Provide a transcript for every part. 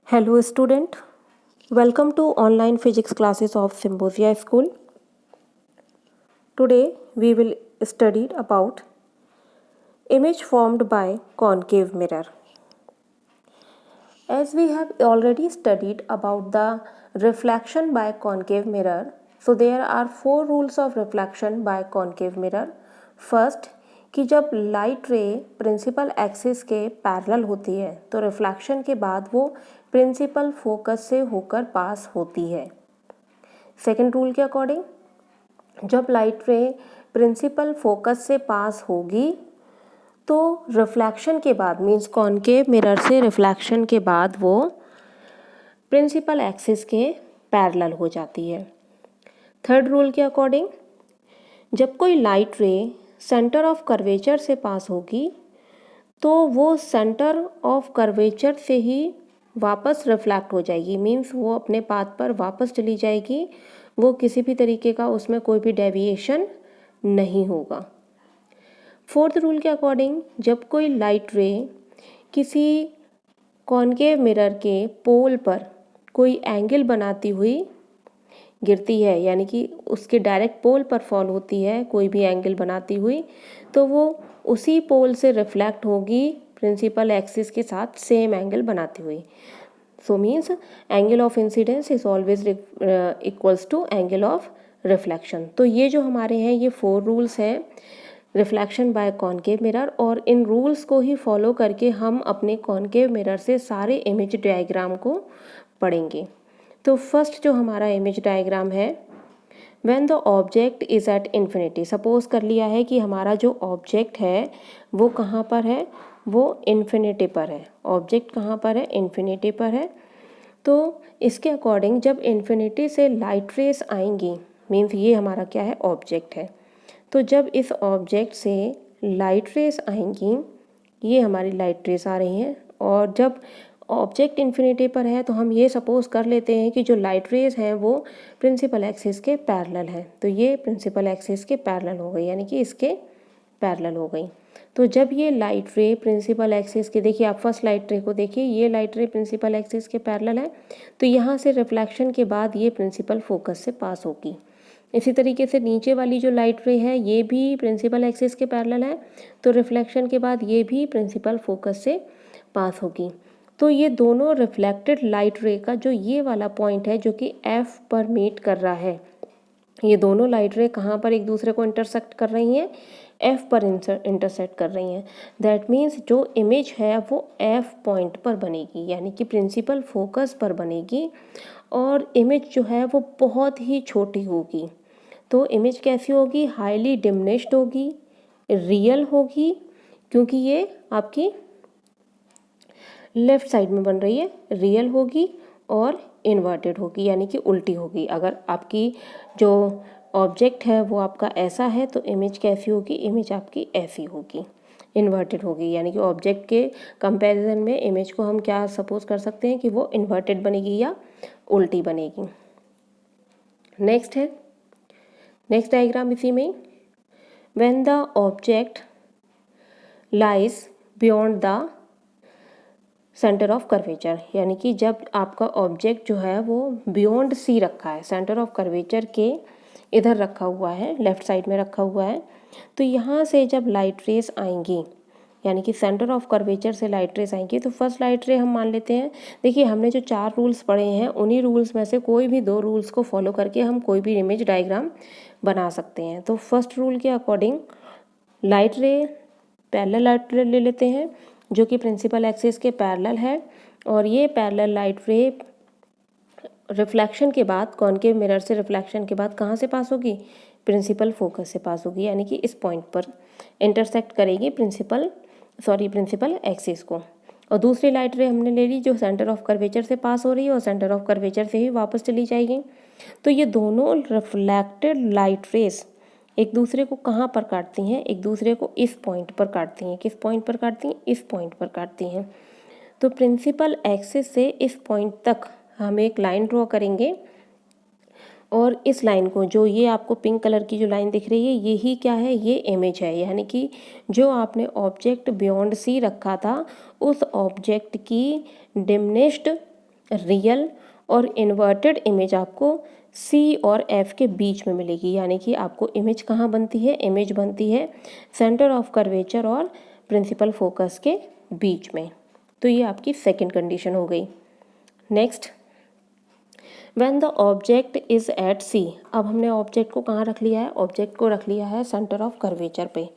Hello student, welcome to online physics classes of Symbosia School. Today we will study about image formed by concave mirror. As we have already studied about the reflection by concave mirror, so there are 4 rules of reflection by concave mirror. First, कि जब light रे principal axis के parallel होती है तो reflection के बाद वो प्रिंसिपल फोकस से होकर पास होती है. सेकेंड रूल के अकॉर्डिंग जब लाइट रे प्रिंसिपल फोकस से पास होगी तो रिफ्लेक्शन के बाद मींस कॉनकेव मिरर से रिफ्लेक्शन के बाद वो प्रिंसिपल एक्सिस के पैरेलल हो जाती है. थर्ड रूल के अकॉर्डिंग जब कोई लाइट रे सेंटर ऑफ कर्वेचर से पास होगी तो वो सेंटर ऑफ कर्वेचर से ही वापस रिफ्लेक्ट हो जाएगी. मींस वो अपने पाथ पर वापस चली जाएगी. वो किसी भी तरीके का उसमें कोई भी डेविएशन नहीं होगा. फोर्थ रूल के अकॉर्डिंग जब कोई लाइट रे किसी कॉनकेव मिरर के पोल पर कोई एंगल बनाती हुई गिरती है, यानी कि उसके डायरेक्ट पोल पर फॉल होती है कोई भी एंगल बनाती हुई, तो वो उसी पोल से रिफ्लेक्ट होगी प्रिंसिपल एक्सिस के साथ सेम एंगल बनाती हुई. So means angle of incidence is always equals to angle of reflection. तो ये जो हमारे हैं ये 4 रूल्स हैं रिफ्लेक्शन बाय कॉनकेव मिरर, और इन रूल्स को ही फॉलो करके हम अपने कॉनकेव मिरर से सारे इमेज डायग्राम को पढ़ेंगे. तो फर्स्ट जो हमारा इमेज डायग्राम है, when the object is at infinity. Suppose कर लिया है कि हमारा जो ऑब्जेक्ट है वो कहाँ पर है, वो इन्फिनिटी पर है. ऑब्जेक्ट कहाँ पर है, इन्फिनिटी पर है. तो इसके अकॉर्डिंग जब इन्फिनिटी से लाइट रेस आएंगी, मीन्स ये हमारा क्या है, ऑब्जेक्ट है. तो जब इस ऑब्जेक्ट से लाइट रेस आएंगी, ये हमारी लाइट रेस आ रही हैं, और जब ऑब्जेक्ट इन्फिनिटी पर है तो हम ये सपोज कर लेते हैं कि जो लाइट रेज हैं वो प्रिंसिपल एक्सिस के पैरेलल हैं. तो ये प्रिंसिपल एक्सिस के पैरेलल हो गई, यानी कि इसके पैरेलल हो गई. तो जब ये लाइट रे प्रिंसिपल एक्सिस के, देखिए आप फर्स्ट लाइट रे को देखिए, ये लाइट रे प्रिंसिपल एक्सिस के पैरेलल है, तो यहाँ से रिफ्लेक्शन के बाद ये प्रिंसिपल फोकस से पास होगी. इसी तरीके से नीचे वाली जो लाइट रे है ये भी प्रिंसिपल एक्सिस के पैरेलल है, तो रिफ्लेक्शन के बाद ये भी प्रिंसिपल फोकस से पास होगी. तो ये दोनों रिफ्लेक्टेड लाइट रे का जो ये वाला पॉइंट है जो कि F पर मीट कर रहा है, ये दोनों लाइट रे कहाँ पर एक दूसरे को इंटरसेक्ट कर रही हैं, F पर इंटरसेक्ट कर रही हैं. दैट मीन्स जो इमेज है वो F पॉइंट पर बनेगी, यानी कि प्रिंसिपल फोकस पर बनेगी, और इमेज जो है वो बहुत ही छोटी होगी. तो इमेज कैसी होगी, हाईली डिमिनिश्ड होगी, रियल होगी, क्योंकि ये आपकी लेफ़्ट साइड में बन रही है, रियल होगी और इन्वर्टेड होगी, यानी कि उल्टी होगी. अगर आपकी जो ऑब्जेक्ट है वो आपका ऐसा है तो इमेज कैसी होगी, इमेज आपकी ऐसी होगी, इन्वर्टेड होगी. यानी कि ऑब्जेक्ट के कंपैरिजन में इमेज को हम क्या सपोज कर सकते हैं कि वो इन्वर्टेड बनेगी या उल्टी बनेगी. नेक्स्ट है, नेक्स्ट डायग्राम इसी में, when the object lies beyond the centre of curvature, यानी कि जब आपका ऑब्जेक्ट जो है वो बियॉन्ड सी रखा है, सेंटर ऑफ कर्वेचर के इधर रखा हुआ है, लेफ़्ट साइड में रखा हुआ है, तो यहाँ से जब लाइट रेस आएंगी, यानी कि सेंटर ऑफ कर्वेचर से लाइट रेस आएंगी, तो फर्स्ट लाइट रे हम मान लेते हैं. देखिए हमने जो 4 रूल्स पढ़े हैं उन्हीं रूल्स में से कोई भी 2 रूल्स को फॉलो करके हम कोई भी इमेज डायग्राम बना सकते हैं. तो फर्स्ट रूल के अकॉर्डिंग लाइट रे, पैरेलल लाइट रे ले लेते हैं जो कि प्रिंसिपल एक्सिस के पैरेलल है, और ये पैरेलल लाइट रे रिफ्लेक्शन के बाद कॉनकेव मिरर से रिफ्लेक्शन के बाद कहाँ से पास होगी, प्रिंसिपल फोकस से पास होगी, यानी कि इस पॉइंट पर इंटरसेक्ट करेगी प्रिंसिपल एक्सिस को. और दूसरी लाइट रे हमने ले ली जो सेंटर ऑफ कर्वेचर से पास हो रही है और सेंटर ऑफ कर्वेचर से ही वापस चली जाएगी. तो ये दोनों रिफ्लेक्टेड लाइट रेस एक दूसरे को कहाँ पर काटती हैं, एक दूसरे को इस पॉइंट पर काटती हैं. किस पॉइंट पर काटती हैं, इस पॉइंट पर काटती हैं. तो प्रिंसिपल एक्सिस से इस पॉइंट तक हम एक लाइन ड्रॉ करेंगे, और इस लाइन को, जो ये आपको पिंक कलर की जो लाइन दिख रही है, यही क्या है, ये इमेज है. यानी कि जो आपने ऑब्जेक्ट बियॉन्ड सी रखा था उस ऑब्जेक्ट की डिमिनिश्ड रियल और इन्वर्टेड इमेज आपको सी और एफ के बीच में मिलेगी, यानी कि आपको इमेज कहाँ बनती है, इमेज बनती है सेंटर ऑफ कर्वेचर और प्रिंसिपल फोकस के बीच में। तो ये आपकी सेकंड कंडीशन हो गई। Next, when the object is at C. अब हमने ऑब्जेक्ट को कहाँ रख लिया है, ऑब्जेक्ट को रख लिया है सेंटर ऑफ कर्वेचर पे।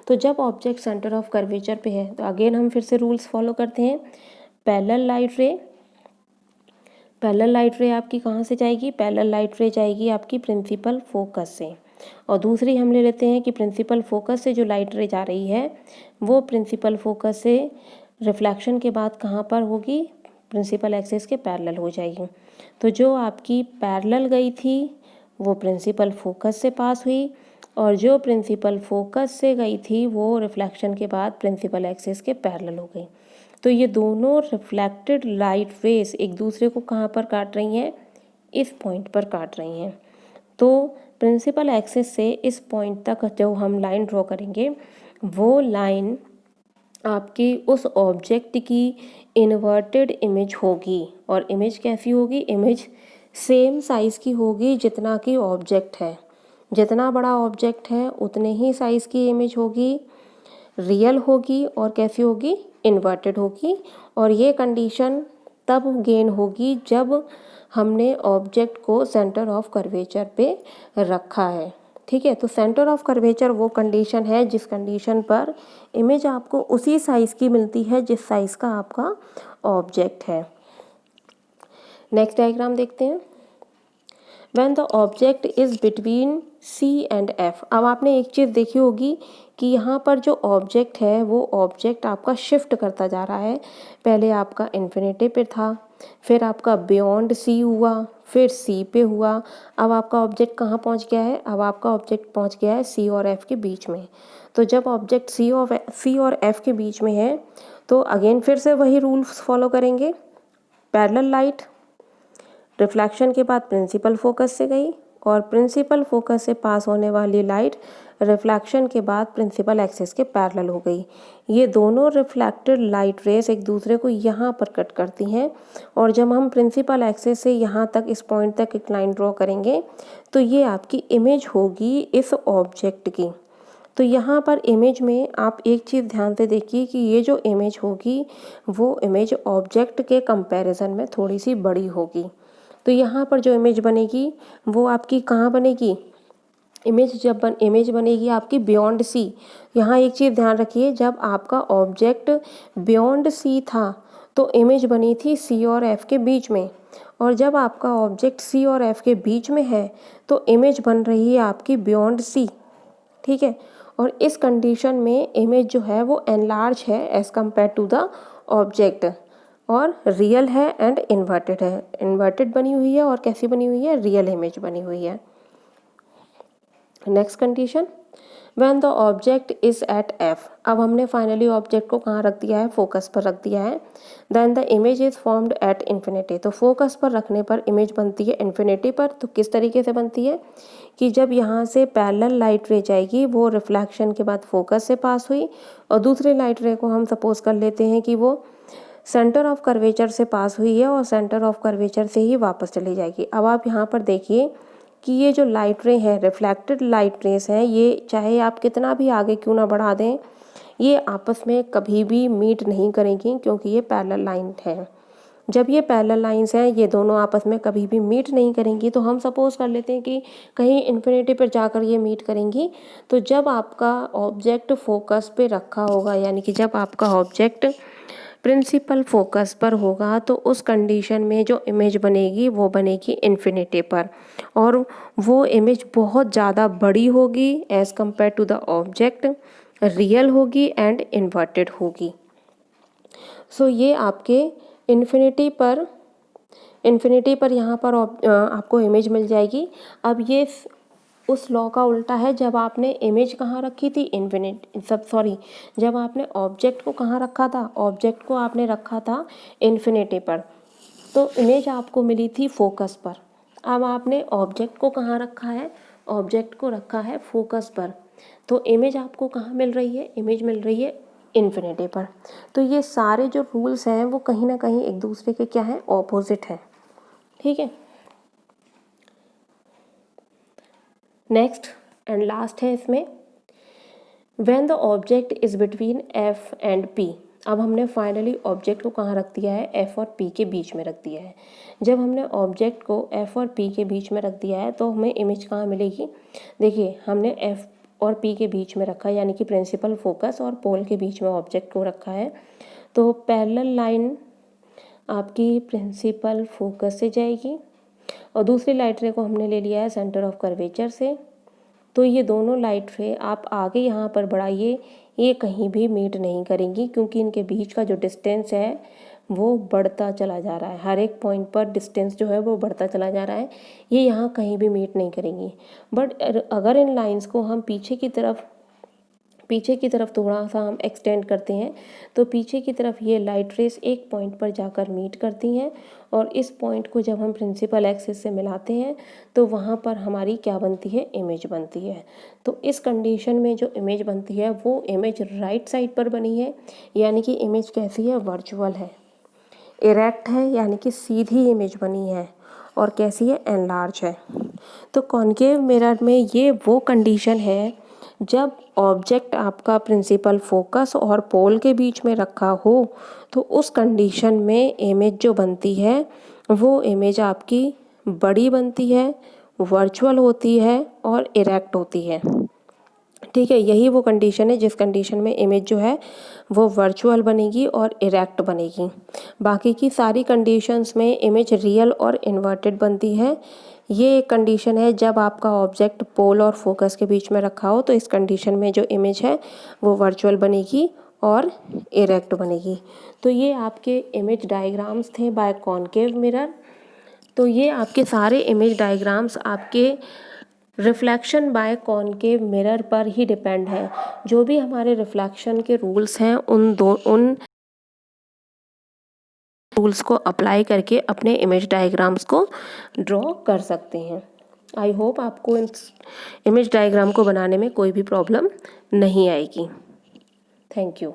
तो जब ऑब्जेक्ट सेंटर ऑफ कर्वेचर पे है तो अगेन हम फिर से रूल्स फॉलो करते हैं। पैरेलल लाइट रे, पैरेलल लाइट रे आपकी कहाँ से जाएगी, पैरेलल लाइट रे जाएगी आपकी प्रिंसिपल फोकस से। और दूसरी हम ले लेते हैं कि प्रिंसिपल फोकस से जो लाइट रे जा रही है वो प्रिंसिपल फोकस से रिफ्लेक्शन के बाद कहाँ पर होगी, प्रिंसिपल एक्सिस के पैरेलल हो जाएगी। तो जो आपकी पैरेलल गई थी वो प्रिंसिपल फोकस से पास हुई, और जो प्रिंसिपल फोकस से गई थी वो रिफ्लेक्शन के बाद प्रिंसिपल एक्सिस के पैरेलल हो गई। तो ये दोनों रिफ्लेक्टेड लाइट रेस एक दूसरे को कहाँ पर काट रही हैं, इस पॉइंट पर काट रही हैं। तो प्रिंसिपल एक्सिस से इस पॉइंट तक जो हम लाइन ड्रॉ करेंगे वो लाइन आपकी उस ऑब्जेक्ट की इन्वर्टेड इमेज होगी। और इमेज कैसी होगी, इमेज सेम साइज़ की होगी जितना कि ऑब्जेक्ट है। जितना बड़ा ऑब्जेक्ट है उतने ही साइज़ की इमेज होगी, रियल होगी और कैसी होगी, इन्वर्टेड होगी। और ये कंडीशन तब गेन होगी जब हमने ऑब्जेक्ट को सेंटर ऑफ कर्वेचर पे रखा है। ठीक है, तो सेंटर ऑफ कर्वेचर वो कंडीशन है जिस कंडीशन पर इमेज आपको उसी साइज़ की मिलती है जिस साइज़ का आपका ऑब्जेक्ट है। नेक्स्ट डायग्राम देखते हैं। When the object is between C and F. अब आपने एक चीज़ देखी होगी कि यहाँ पर जो ऑब्जेक्ट है वो ऑब्जेक्ट आपका शिफ्ट करता जा रहा है। पहले आपका इन्फिनिटी पे था, फिर आपका बियॉन्ड सी हुआ, फिर सी पे हुआ। अब आपका ऑब्जेक्ट कहाँ पहुँच गया है, अब आपका ऑब्जेक्ट पहुँच गया है सी और एफ के बीच में। तो जब ऑब्जेक्ट सी और एफ के बीच में है तो अगेन फिर से वही रूल्स फॉलो करेंगे। पैरेलल लाइट रिफ्लेक्शन के बाद प्रिंसिपल फोकस से गई, और प्रिंसिपल फोकस से पास होने वाली लाइट रिफ्लेक्शन के बाद प्रिंसिपल एक्सिस के पैरेलल हो गई। ये दोनों रिफ्लेक्टेड लाइट रेस एक दूसरे को यहाँ पर कट करती हैं, और जब हम प्रिंसिपल एक्सिस से यहाँ तक इस पॉइंट तक एक लाइन ड्रॉ करेंगे तो ये आपकी इमेज होगी इस ऑब्जेक्ट की। तो यहाँ पर इमेज में आप एक चीज़ ध्यान से देखिए कि ये जो इमेज होगी वो इमेज ऑब्जेक्ट के कंपैरिजन में थोड़ी सी बड़ी होगी। तो यहाँ पर जो इमेज बनेगी वो आपकी कहाँ बनेगी, इमेज बनेगी आपकी बियॉन्ड सी। यहाँ एक चीज़ ध्यान रखिए, जब आपका ऑब्जेक्ट बियॉन्ड सी था तो इमेज बनी थी सी और एफ के बीच में, और जब आपका ऑब्जेक्ट सी और एफ के बीच में है तो इमेज बन रही है आपकी बियॉन्ड सी। ठीक है, और इस कंडीशन में इमेज जो है वो एनलार्ज है as compare to the object, और रियल है एंड इन्वर्टेड है। इन्वर्टेड बनी हुई है और कैसी बनी हुई है, रियल इमेज बनी हुई है। Next condition, when the object is at F. अब हमने फाइनली ऑब्जेक्ट को कहाँ रख दिया है, फोकस पर रख दिया है। Then the image is formed at infinity. तो फोकस पर रखने पर इमेज बनती है इन्फिनिटी पर। तो किस तरीके से बनती है कि जब यहाँ से पैरेलल लाइट रे जाएगी वो रिफ्लेक्शन के बाद फोकस से पास हुई, और दूसरी लाइट रे को हम सपोज कर लेते हैं कि वो सेंटर ऑफ कर्वेचर से पास हुई है और सेंटर ऑफ कर्वेचर से ही वापस चली जाएगी। अब आप यहाँ पर देखिए कि ये जो लाइट रे है, रिफ्लेक्टेड लाइट रेस हैं, ये चाहे आप कितना भी आगे क्यों ना बढ़ा दें ये आपस में कभी भी मीट नहीं करेंगी, क्योंकि ये पैरेलल लाइन है। जब ये पैरेलल लाइंस हैं ये दोनों आपस में कभी भी मीट नहीं करेंगी। तो हम सपोज कर लेते हैं कि कहीं इन्फिनिटी पर जाकर ये मीट करेंगी। तो जब आपका ऑब्जेक्ट फोकस पे रखा होगा, यानी कि जब आपका ऑब्जेक्ट प्रिंसिपल फोकस पर होगा तो उस कंडीशन में जो इमेज बनेगी वो बनेगी इन्फिनिटी पर, और वो इमेज बहुत ज़्यादा बड़ी होगी as compare to the object, real होगी एंड इन्वर्टेड होगी। सो ये आपके इन्फिनिटी पर यहाँ पर आपको इमेज मिल जाएगी। अब ये उस लॉ का उल्टा है, जब आपने इमेज कहाँ रखी थी, जब आपने ऑब्जेक्ट को कहाँ रखा था, ऑब्जेक्ट को आपने रखा था इन्फिनिटी पर, तो इमेज आपको मिली थी फोकस पर। अब आपने ऑब्जेक्ट को कहाँ रखा है, ऑब्जेक्ट को रखा है फोकस पर, तो इमेज आपको कहाँ मिल रही है, इमेज मिल रही है इन्फिनिटी पर। तो ये सारे जो रूल्स हैं वो कहीं ना कहीं एक दूसरे के क्या हैं, ऑपोजिट हैं। ठीक है, नेक्स्ट एंड लास्ट है इसमें, when the object is between F and P. अब हमने फाइनली ऑब्जेक्ट को कहाँ रख दिया है, एफ और पी के बीच में रख दिया है। जब हमने ऑब्जेक्ट को एफ और पी के बीच में रख दिया है तो हमें इमेज कहाँ मिलेगी, देखिए हमने एफ और पी के बीच में रखा है, यानी कि प्रिंसिपल फोकस और पोल के बीच में ऑब्जेक्ट को रखा है। तो पैरेलल लाइन आपकी प्रिंसिपल फोकस से जाएगी और दूसरी लाइट रे को हमने ले लिया है सेंटर ऑफ कर्वेचर से। तो ये दोनों लाइट रे आप आगे यहाँ पर बढ़ाइए, ये कहीं भी मीट नहीं करेंगी क्योंकि इनके बीच का जो डिस्टेंस है वो बढ़ता चला जा रहा है। हर एक पॉइंट पर डिस्टेंस जो है वो बढ़ता चला जा रहा है, ये यहाँ कहीं भी मीट नहीं करेंगी। बट अगर इन लाइंस को हम पीछे की तरफ थोड़ा सा हम एक्सटेंड करते हैं तो पीछे की तरफ ये लाइट रेस एक पॉइंट पर जाकर मीट करती हैं और इस पॉइंट को जब हम प्रिंसिपल एक्सिस से मिलाते हैं तो वहाँ पर हमारी क्या बनती है, इमेज बनती है। तो इस कंडीशन में जो इमेज बनती है वो इमेज राइट साइड पर बनी है, यानी कि इमेज कैसी है, वर्चुअल है, इरेक्ट है, यानी कि सीधी इमेज बनी है, और कैसी है, एनलार्ज है। तो कॉन्केव मिरर में ये वो कंडीशन है जब ऑब्जेक्ट आपका प्रिंसिपल फोकस और पोल के बीच में रखा हो तो उस कंडीशन में इमेज जो बनती है वो इमेज आपकी बड़ी बनती है, वर्चुअल होती है और इरेक्ट होती है। ठीक है, यही वो कंडीशन है जिस कंडीशन में इमेज जो है वो वर्चुअल बनेगी और इरेक्ट बनेगी। बाकी की सारी कंडीशंस में इमेज रियल और इन्वर्टेड बनती है। ये एक कंडीशन है जब आपका ऑब्जेक्ट पोल और फोकस के बीच में रखा हो तो इस कंडीशन में जो इमेज है वो वर्चुअल बनेगी और इरेक्ट बनेगी। तो ये आपके इमेज डायग्राम्स थे बाय कॉन्केव मिरर। तो ये आपके सारे इमेज डायग्राम्स आपके रिफ्लेक्शन बाय कॉन्केव मिरर पर ही डिपेंड है। जो भी हमारे रिफ्लेक्शन के रूल्स हैं उन रूल्स को अप्लाई करके अपने इमेज डायग्राम्स को ड्रॉ कर सकते हैं। आई होप आपको इमेज डायग्राम को बनाने में कोई भी प्रॉब्लम नहीं आएगी। Thank you.